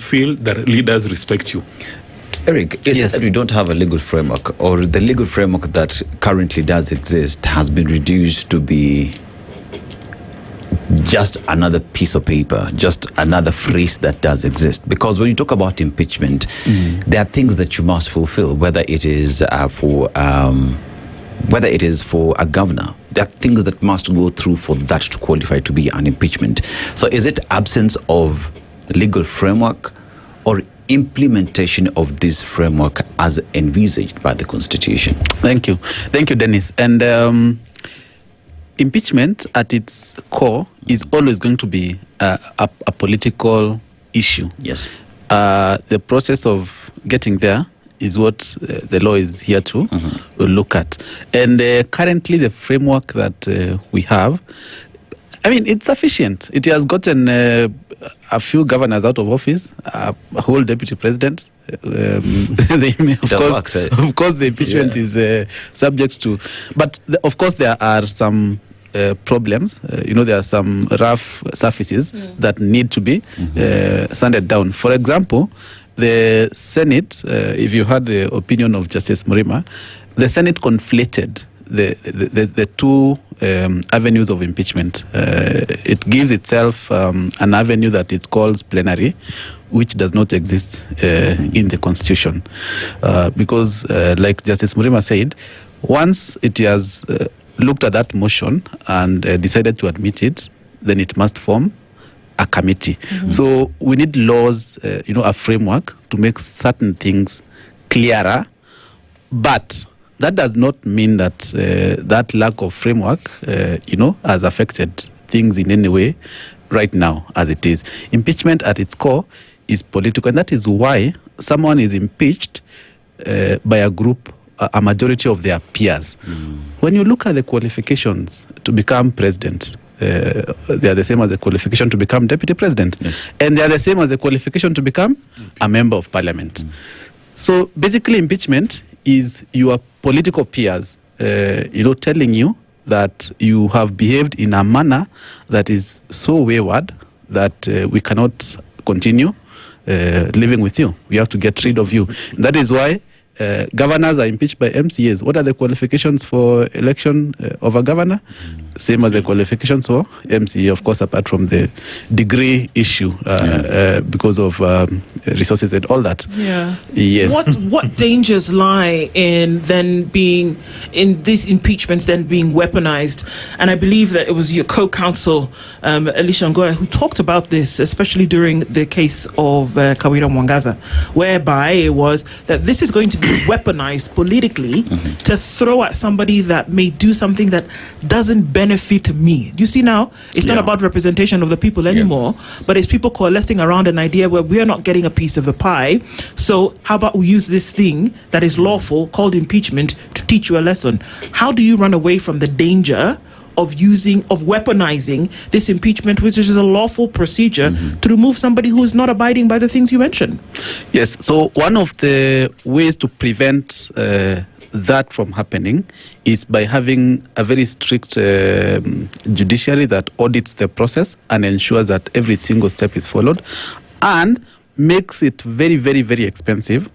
feel that leaders respect you? Eric, is it that we don't have a legal framework, or the legal framework that currently does exist has been reduced to be just another piece of paper, just another phrase that does exist? Because when you talk about impeachment, there are things that you must fulfill, whether it is for a governor. There are things that must go through for that to qualify to be an impeachment. So is it absence of legal framework or implementation of this framework as envisaged by the Constitution? Thank you, Dennis. And impeachment at its core is always going to be a political issue. Yes. The process of getting there is what the law is here to look at. And currently the framework that we have, I mean, it's sufficient. It has gotten a few governors out of office, a whole deputy president. Of course, the impeachment is subject to. But of course, there are some problems. There are some rough surfaces that need to be sanded down. For example, the Senate, if you heard the opinion of Justice Muriuki, the Senate conflated the two avenues of impeachment. It gives itself an avenue that it calls plenary, which does not exist in the Constitution. Because, like Justice Muriuki said, once it has looked at that motion and decided to admit it, then it must form a committee. So we need laws, a framework to make certain things clearer, but that does not mean that that lack of framework, has affected things in any way right now as it is. Impeachment at its core is political, and that is why someone is impeached by a group, a majority of their peers. When you look at the qualifications to become president, they are the same as the qualification to become deputy president. And they are the same as the qualification to become a member of parliament. So basically impeachment is your political peers, telling you that you have behaved in a manner that is so wayward that we cannot continue living with you. We have to get rid of you. That is why governors are impeached by MCAs. What are the qualifications for election of a governor? Same as the qualifications for MCA, of course, apart from the degree issue because of resources and all that. Yeah. Yes. What dangers lie in these impeachments then being weaponized? And I believe that it was your co-counsel, Elisha Ngoya, who talked about this, especially during the case of Kawira Mwangaza, whereby it was that this is going to be weaponized politically to throw at somebody that may do something that doesn't benefit me. You see now, it's not about representation of the people anymore, but it's people coalescing around an idea where we're not getting a piece of the pie. So how about we use this thing that is lawful called impeachment to teach you a lesson? How do you run away from the danger of weaponizing this impeachment, which is a lawful procedure to remove somebody who is not abiding by the things you mentioned? Yes, so one of the ways to prevent that from happening is by having a very strict judiciary that audits the process and ensures that every single step is followed, and makes it very, very, very expensive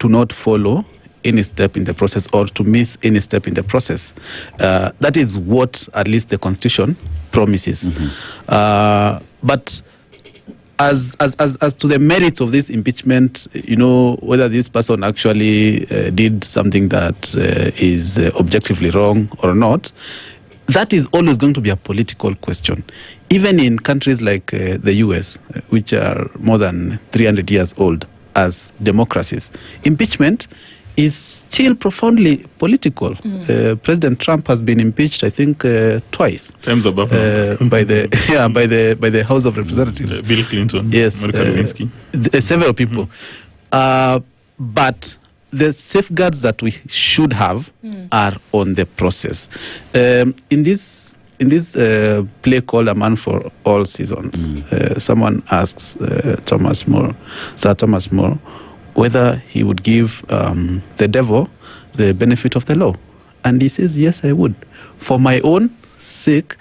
to not follow any step in the process or to miss any step in the process. That is what at least the Constitution promises. But as to the merits of this impeachment, whether this person actually did something that is objectively wrong or not, that is always going to be a political question. Even in countries like the US, which are more than 300 years old as democracies, impeachment is still profoundly political. President Trump has been impeached, I think, twice. Times above by the House of Representatives. Bill Clinton. Yes, Monica Lewinsky. Several people. But the safeguards that we should have are on the process. In this play called A Man for All Seasons, someone asks Sir Thomas More, whether he would give the devil the benefit of the law. And he says, yes, I would. For my own sake,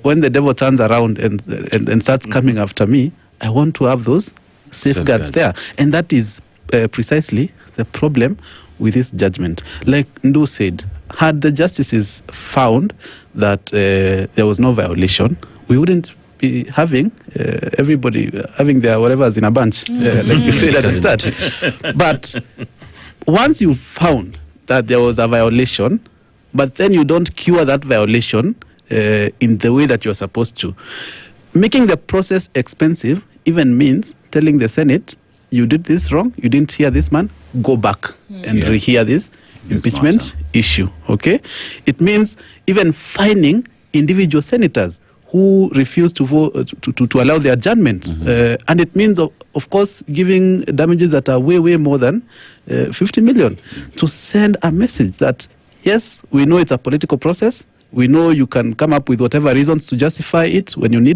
when the devil turns around and starts coming after me, I want to have those safeguards there. And that is precisely the problem with this judgment. Like Ndu said, had the justices found that there was no violation, we wouldn't be having everybody having their whatever's in a bunch, like you said at the start. But once you found that there was a violation, but then you don't cure that violation in the way that you're supposed to, making the process expensive even means telling the Senate, you did this wrong, you didn't hear this man, go back and rehear this impeachment issue. Okay, it means even fining individual senators who refuse to vote to allow the adjournment, and it means of course giving damages that are way more than 50 million to send a message that yes, we know it's a political process, we know you can come up with whatever reasons to justify it when you need